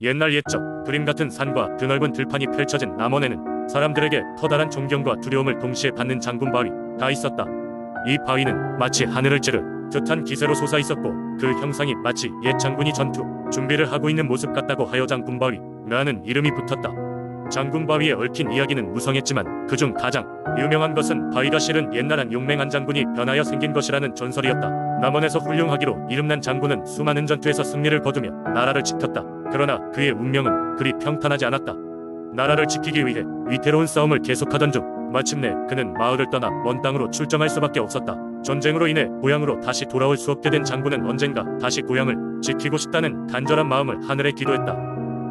옛날 옛적 그림 같은 산과 드넓은 들판이 펼쳐진 남원에는 사람들에게 커다란 존경과 두려움을 동시에 받는 장군 바위가 있었다. 이 바위는 마치 하늘을 찌를 듯한 기세로 솟아 있었고 그 형상이 마치 옛 장군이 전투 준비를 하고 있는 모습 같다고 하여 장군바위라는 이름이 붙었다. 장군바위에 얽힌 이야기는 무성했지만 그중 가장 유명한 것은 바위가 실은 옛날 한 용맹한 장군이 변하여 생긴 것이라는 전설이었다. 남원에서 훌륭하기로 이름난 장군은 수많은 전투에서 승리를 거두며 나라를 지켰다. 그러나 그의 운명은 그리 평탄하지 않았다. 나라를 지키기 위해 위태로운 싸움을 계속하던 중 마침내 그는 마을을 떠나 먼 땅으로 출정할 수밖에 없었다. 전쟁으로 인해 고향으로 다시 돌아올 수 없게 된 장군은 언젠가 다시 고향을 지키고 싶다는 간절한 마음을 하늘에 기도했다.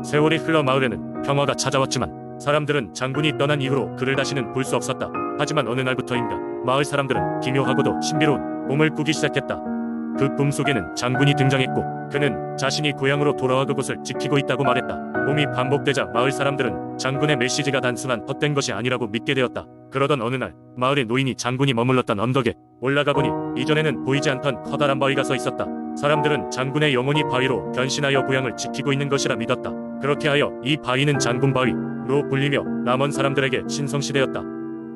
세월이 흘러 마을에는 평화가 찾아왔지만 사람들은 장군이 떠난 이후로 그를 다시는 볼 수 없었다. 하지만 어느 날부터인가 마을 사람들은 기묘하고도 신비로운 꿈을 꾸기 시작했다. 그 꿈 속에는 장군이 등장했고 그는 자신이 고향으로 돌아와 그곳을 지키고 있다고 말했다. 꿈이 반복되자 마을 사람들은 장군의 메시지가 단순한 헛된 것이 아니라고 믿게 되었다. 그러던 어느 날 마을의 노인이 장군이 머물렀던 언덕에 올라가 보니 이전에는 보이지 않던 커다란 바위가 서 있었다. 사람들은 장군의 영혼이 바위로 변신하여 고향을 지키고 있는 것이라 믿었다. 그렇게 하여 이 바위는 장군바위로 불리며 남원 사람들에게 신성시되었다.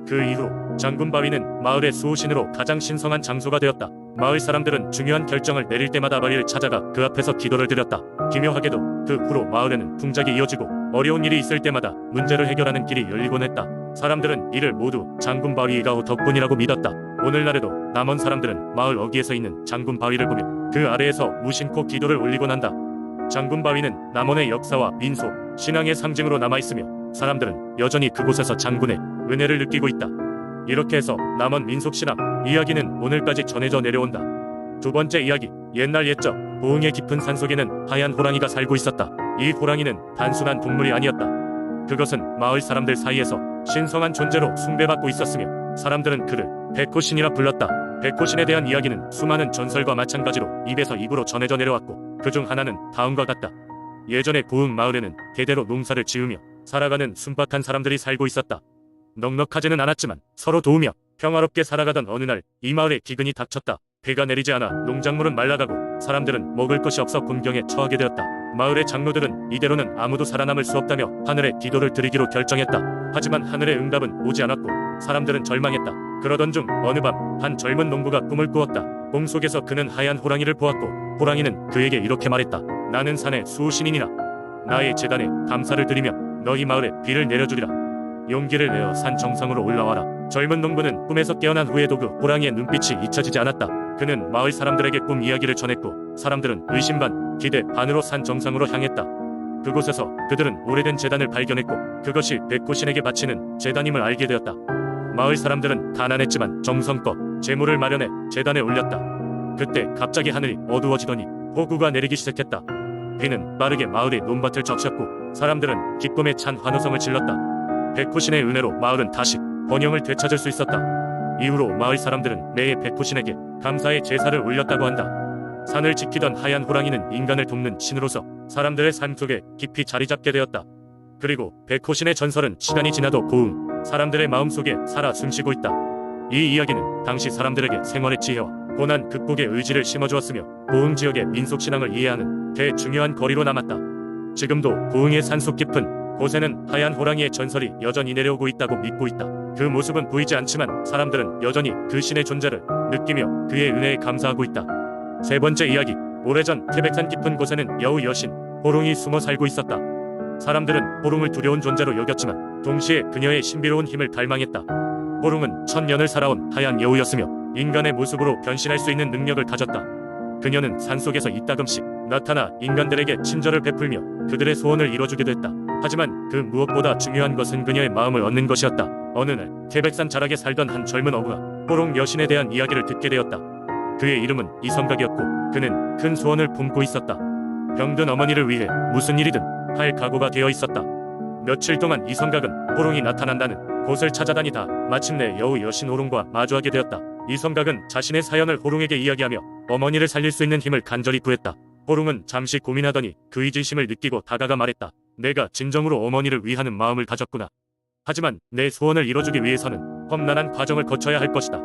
그 이후 장군바위는 마을의 수호신으로 가장 신성한 장소가 되었다. 마을 사람들은 중요한 결정을 내릴 때마다 바위를 찾아가 그 앞에서 기도를 드렸다. 기묘하게도 그 후로 마을에는 풍작이 이어지고 어려운 일이 있을 때마다 문제를 해결하는 길이 열리곤 했다. 사람들은 이를 모두 장군바위가 덕분이라고 믿었다. 오늘날에도 남원 사람들은 마을 어귀에서 있는 장군바위를 보며 그 아래에서 무심코 기도를 올리곤 한다. 장군바위는 남원의 역사와 민속, 신앙의 상징으로 남아있으며 사람들은 여전히 그곳에서 장군의 은혜를 느끼고 있다. 이렇게 해서 남원 민속신앙 이야기는 오늘까지 전해져 내려온다. 두 번째 이야기, 옛날 옛적 고흥의 깊은 산속에는 하얀 호랑이가 살고 있었다. 이 호랑이는 단순한 동물이 아니었다. 그것은 마을 사람들 사이에서 신성한 존재로 숭배받고 있었으며 사람들은 그를 백호신이라 불렀다. 백호신에 대한 이야기는 수많은 전설과 마찬가지로 입에서 입으로 전해져 내려왔고 그중 하나는 다음과 같다. 예전에 고흥 마을에는 대대로 농사를 지으며 살아가는 순박한 사람들이 살고 있었다. 넉넉하지는 않았지만 서로 도우며 평화롭게 살아가던 어느 날 이 마을에 기근이 닥쳤다. 비가 내리지 않아 농작물은 말라가고 사람들은 먹을 것이 없어 곤경에 처하게 되었다. 마을의 장로들은 이대로는 아무도 살아남을 수 없다며 하늘에 기도를 드리기로 결정했다. 하지만 하늘의 응답은 오지 않았고 사람들은 절망했다. 그러던 중 어느 밤 한 젊은 농부가 꿈을 꾸었다. 꿈 속에서 그는 하얀 호랑이를 보았고 호랑이는 그에게 이렇게 말했다. 나는 산의 수호신이니라. 나의 재단에 감사를 드리며 너희 마을에 비를 내려주리라. 용기를 내어 산 정상으로 올라와라. 젊은 농부는 꿈에서 깨어난 후에도 그 호랑이의 눈빛이 잊혀지지 않았다. 그는 마을 사람들에게 꿈 이야기를 전했고 사람들은 의심 반 기대 반으로 산 정상으로 향했다. 그곳에서 그들은 오래된 제단을 발견했고 그것이 백호신에게 바치는 제단임을 알게 되었다. 마을 사람들은 가난했지만 정성껏 재물을 마련해 제단에 올렸다. 그때 갑자기 하늘이 어두워지더니 폭우가 내리기 시작했다. 비는 빠르게 마을의 논밭을 적셨고 사람들은 기쁨에 찬 환호성을 질렀다. 백호신의 은혜로 마을은 다시 번영을 되찾을 수 있었다. 이후로 마을 사람들은 매해 백호신에게 감사의 제사를 올렸다고 한다. 산을 지키던 하얀 호랑이는 인간을 돕는 신으로서 사람들의 삶 속에 깊이 자리 잡게 되었다. 그리고 백호신의 전설은 시간이 지나도 고흥 사람들의 마음속에 살아 숨쉬고 있다. 이 이야기는 당시 사람들에게 생활의 지혜와 고난 극복의 의지를 심어주었으며 고흥 지역의 민속신앙을 이해하는 대중요한 거리로 남았다. 지금도 고흥의 산속 깊은 곳에는 하얀 호랑이의 전설이 여전히 내려오고 있다고 믿고 있다. 그 모습은 보이지 않지만 사람들은 여전히 그 신의 존재를 느끼며 그의 은혜에 감사하고 있다. 세 번째 이야기, 오래전 태백산 깊은 곳에는 여우 여신 호롱이 숨어 살고 있었다. 사람들은 호롱을 두려운 존재로 여겼지만 동시에 그녀의 신비로운 힘을 갈망했다. 호롱은 천년을 살아온 하얀 여우였으며 인간의 모습으로 변신할 수 있는 능력을 가졌다. 그녀는 산속에서 이따금씩 나타나 인간들에게 친절을 베풀며 그들의 소원을 이뤄주기도 했다. 하지만 그 무엇보다 중요한 것은 그녀의 마음을 얻는 것이었다. 어느 날 태백산 자락에 살던 한 젊은 어부가 호롱 여신에 대한 이야기를 듣게 되었다. 그의 이름은 이성각이었고 그는 큰 소원을 품고 있었다. 병든 어머니를 위해 무슨 일이든 할 각오가 되어 있었다. 며칠 동안 이성각은 호롱이 나타난다는 곳을 찾아다니다 마침내 여우 여신 호롱과 마주하게 되었다. 이성각은 자신의 사연을 호롱에게 이야기하며 어머니를 살릴 수 있는 힘을 간절히 구했다. 호롱은 잠시 고민하더니 그 이질심을 느끼고 다가가 말했다. 내가 진정으로 어머니를 위하는 마음을 가졌구나. 하지만 내 소원을 이뤄주기 위해서는 험난한 과정을 거쳐야 할 것이다.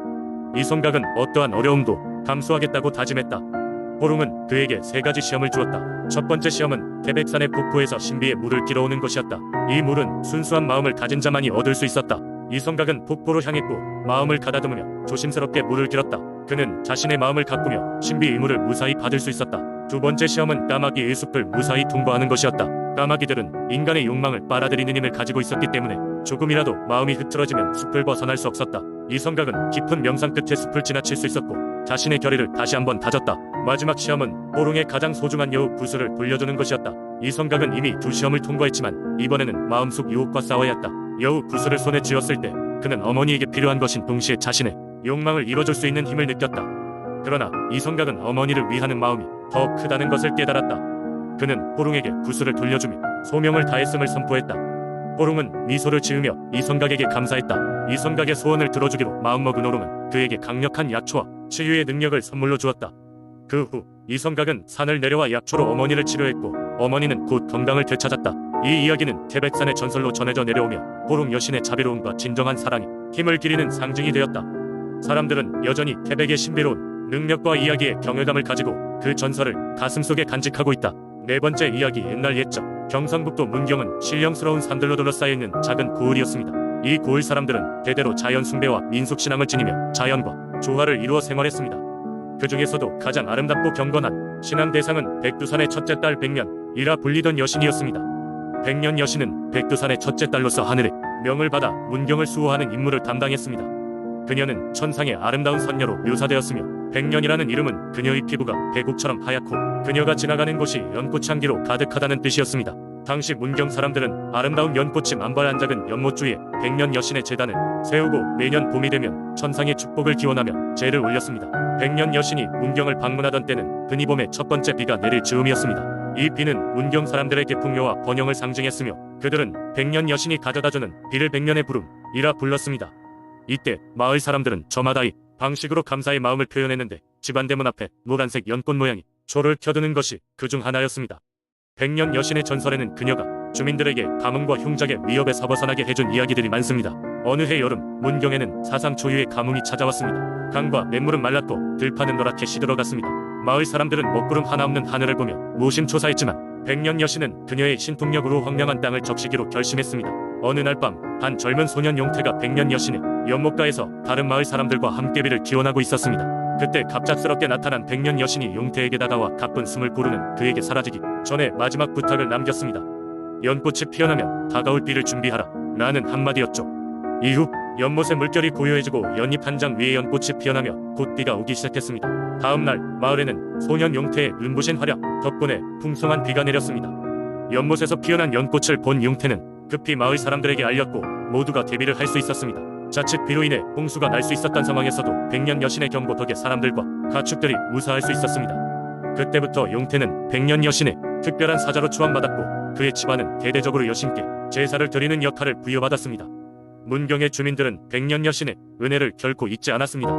이성각은 어떠한 어려움도 감수하겠다고 다짐했다. 호롱은 그에게 3가지 시험을 주었다. 첫 번째 시험은 태백산의 폭포에서 신비의 물을 길어오는 것이었다. 이 물은 순수한 마음을 가진 자만이 얻을 수 있었다. 이성각은 폭포로 향했고 마음을 가다듬으며 조심스럽게 물을 길었다. 그는 자신의 마음을 가꾸며 신비 의물을 무사히 받을 수 있었다. 두 번째 시험은 까마귀의 숲을 무사히 통과하는 것이었다. 까마귀들은 인간의 욕망을 빨아들이는 힘을 가지고 있었기 때문에 조금이라도 마음이 흐트러지면 숲을 벗어날 수 없었다. 이성각은 깊은 명상 끝에 숲을 지나칠 수 있었고 자신의 결의를 다시 한번 다졌다. 마지막 시험은 호롱의 가장 소중한 여우 구슬을 돌려주는 것이었다. 이성각은 이미 두 시험을 통과했지만 이번에는 마음속 유혹과 싸워야 했다. 여우 구슬을 손에 쥐었을 때 그는 어머니에게 필요한 것인 동시에 자신의 욕망을 이뤄줄 수 있는 힘을 느꼈다. 그러나 이성각은 어머니를 위하는 마음이 더 크다는 것을 깨달았다. 그는 호롱에게 구슬을 돌려주며 소명을 다했음을 선포했다. 호롱은 미소를 지으며 이성각에게 감사했다. 이성각의 소원을 들어주기로 마음먹은 호롱은 그에게 강력한 약초와 치유의 능력을 선물로 주었다. 그 후 이성각은 산을 내려와 약초로 어머니를 치료했고 어머니는 곧 건강을 되찾았다. 이 이야기는 태백산의 전설로 전해져 내려오며 호롱 여신의 자비로움과 진정한 사랑이 힘을 기리는 상징이 되었다. 사람들은 여전히 태백의 신비로운 능력과 이야기에 경외감을 가지고 그 전설을 가슴속에 간직하고 있다. 네 번째 이야기. 옛날 옛적 경상북도 문경은 신령스러운 산들로 둘러싸여 있는 작은 고을이었습니다. 이 고을 사람들은 대대로 자연 숭배와 민속신앙을 지니며 자연과 조화를 이루어 생활했습니다. 그 중에서도 가장 아름답고 경건한 신앙 대상은 백두산의 첫째 딸 백년이라 불리던 여신이었습니다. 백년 여신은 백두산의 첫째 딸로서 하늘의 명을 받아 문경을 수호하는 임무를 담당했습니다. 그녀는 천상의 아름다운 선녀로 묘사되었으며 백년이라는 이름은 그녀의 피부가 백옥처럼 하얗고 그녀가 지나가는 곳이 연꽃 향기로 가득하다는 뜻이었습니다. 당시 문경 사람들은 아름다운 연꽃이 만발한 작은 연못 주위에 백년 여신의 제단을 세우고 매년 봄이 되면 천상의 축복을 기원하며 제를 올렸습니다. 백년 여신이 문경을 방문하던 때는 근이봄의 첫 번째 비가 내릴 즈음이었습니다. 이 비는 문경 사람들의 풍요와 번영을 상징했으며 그들은 백년 여신이 가져다주는 비를 백년의 부름이라 불렀습니다. 이때 마을 사람들은 저마다 이 방식으로 감사의 마음을 표현했는데 집안 대문 앞에 노란색 연꽃 모양의 초를 켜두는 것이 그 중 하나였습니다. 백년 여신의 전설에는 그녀가 주민들에게 가뭄과 흉작의 위협에서 벗어나게 해준 이야기들이 많습니다. 어느 해 여름 문경에는 사상 초유의 가뭄이 찾아왔습니다. 강과 냇물은 말랐고 들판은 노랗게 시들어갔습니다. 마을 사람들은 먹구름 하나 없는 하늘을 보며 무심초사했지만 백년 여신은 그녀의 신통력으로 황량한 땅을 적시기로 결심했습니다. 어느 날 밤 한 젊은 소년 용태가 백년 여신의 연못가에서 다른 마을 사람들과 함께 비를 기원하고 있었습니다. 그때 갑작스럽게 나타난 백년 여신이 용태에게 다가와 가쁜 숨을 고르는 그에게 사라지기 전에 마지막 부탁을 남겼습니다. 연꽃이 피어나면 다가올 비를 준비하라 라는 한마디였죠. 이후 연못의 물결이 고요해지고 연잎 한 장 위에 연꽃이 피어나며 곧 비가 오기 시작했습니다. 다음날 마을에는 소년 용태의 눈부신 활약 덕분에 풍성한 비가 내렸습니다. 연못에서 피어난 연꽃을 본 용태는 급히 마을 사람들에게 알렸고 모두가 대비를 할 수 있었습니다. 자칫 비로 인해 홍수가 날 수 있었던 상황에서도 백년 여신의 경고 덕에 사람들과 가축들이 무사할 수 있었습니다. 그때부터 용태는 백년 여신의 특별한 사자로 추앙받았고 그의 집안은 대대적으로 여신께 제사를 드리는 역할을 부여받았습니다. 문경의 주민들은 백년 여신의 은혜를 결코 잊지 않았습니다.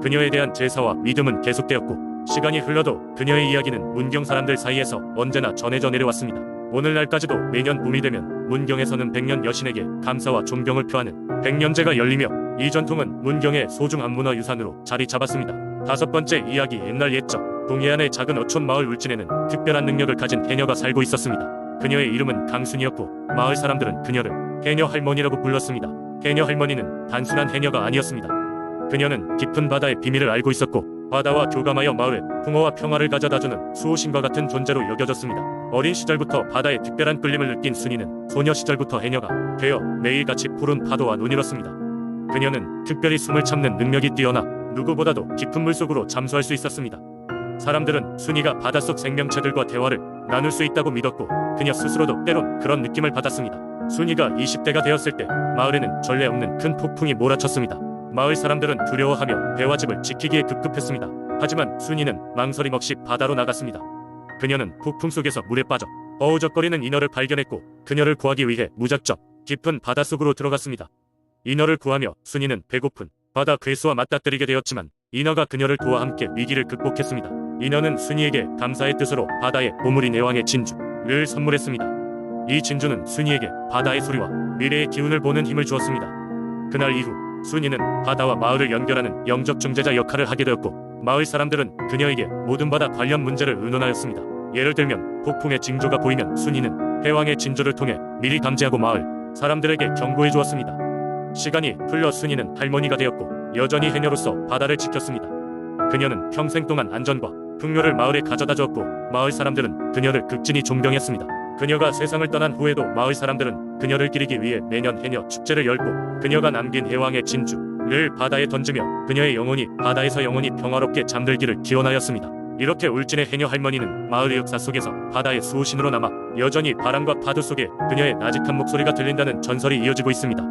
그녀에 대한 제사와 믿음은 계속되었고 시간이 흘러도 그녀의 이야기는 문경 사람들 사이에서 언제나 전해져 내려왔습니다. 오늘날까지도 매년 봄이 되면 문경에서는 백년 여신에게 감사와 존경을 표하는 백년제가 열리며 이 전통은 문경의 소중한 문화유산으로 자리 잡았습니다. 다섯 번째 이야기. 옛날 옛적 동해안의 작은 어촌 마을 울진에는 특별한 능력을 가진 해녀가 살고 있었습니다. 그녀의 이름은 강순이었고 마을 사람들은 그녀를 해녀 할머니라고 불렀습니다. 해녀 할머니는 단순한 해녀가 아니었습니다. 그녀는 깊은 바다의 비밀을 알고 있었고 바다와 교감하여 마을에 풍어와 평화를 가져다주는 수호신과 같은 존재로 여겨졌습니다. 어린 시절부터 바다의 특별한 끌림을 느낀 순이는 소녀 시절부터 해녀가 되어 매일같이 푸른 파도와 눈이었습니다. 그녀는 특별히 숨을 참는 능력이 뛰어나 누구보다도 깊은 물속으로 잠수할 수 있었습니다. 사람들은 순이가 바닷속 생명체들과 대화를 나눌 수 있다고 믿었고 그녀 스스로도 때론 그런 느낌을 받았습니다. 순이가 20대가 되었을 때 마을에는 전례 없는 큰 폭풍이 몰아쳤습니다. 마을 사람들은 두려워하며 배와집을 지키기에 급급했습니다. 하지만 순이는 망설임 없이 바다로 나갔습니다. 그녀는 폭풍 속에서 물에 빠져 어우적거리는 인어를 발견했고 그녀를 구하기 위해 무작정 깊은 바닷속으로 들어갔습니다. 인어를 구하며 순이는 배고픈 바다 괴수와 맞닥뜨리게 되었지만 인어가 그녀를 도와 함께 위기를 극복했습니다. 인어는 순이에게 감사의 뜻으로 바다의 보물인 애왕의 진주를 선물했습니다. 이 진주는 순이에게 바다의 소리와 미래의 기운을 보는 힘을 주었습니다. 그날 이후 순이는 바다와 마을을 연결하는 영적 중재자 역할을 하게 되었고 마을 사람들은 그녀에게 모든 바다 관련 문제를 의논하였습니다. 예를 들면 폭풍의 징조가 보이면 순이는 해왕의 진조를 통해 미리 감지하고 마을 사람들에게 경고해 주었습니다. 시간이 흘러 순이는 할머니가 되었고 여전히 해녀로서 바다를 지켰습니다. 그녀는 평생 동안 안전과 풍요를 마을에 가져다 주었고 마을 사람들은 그녀를 극진히 존경했습니다. 그녀가 세상을 떠난 후에도 마을 사람들은 그녀를 기리기 위해 매년 해녀 축제를 열고 그녀가 남긴 해왕의 진주를 바다에 던지며 그녀의 영혼이 바다에서 영원히 평화롭게 잠들기를 기원하였습니다. 이렇게 울진의 해녀 할머니는 마을의 역사 속에서 바다의 수호신으로 남아 여전히 바람과 파도 속에 그녀의 나직한 목소리가 들린다는 전설이 이어지고 있습니다.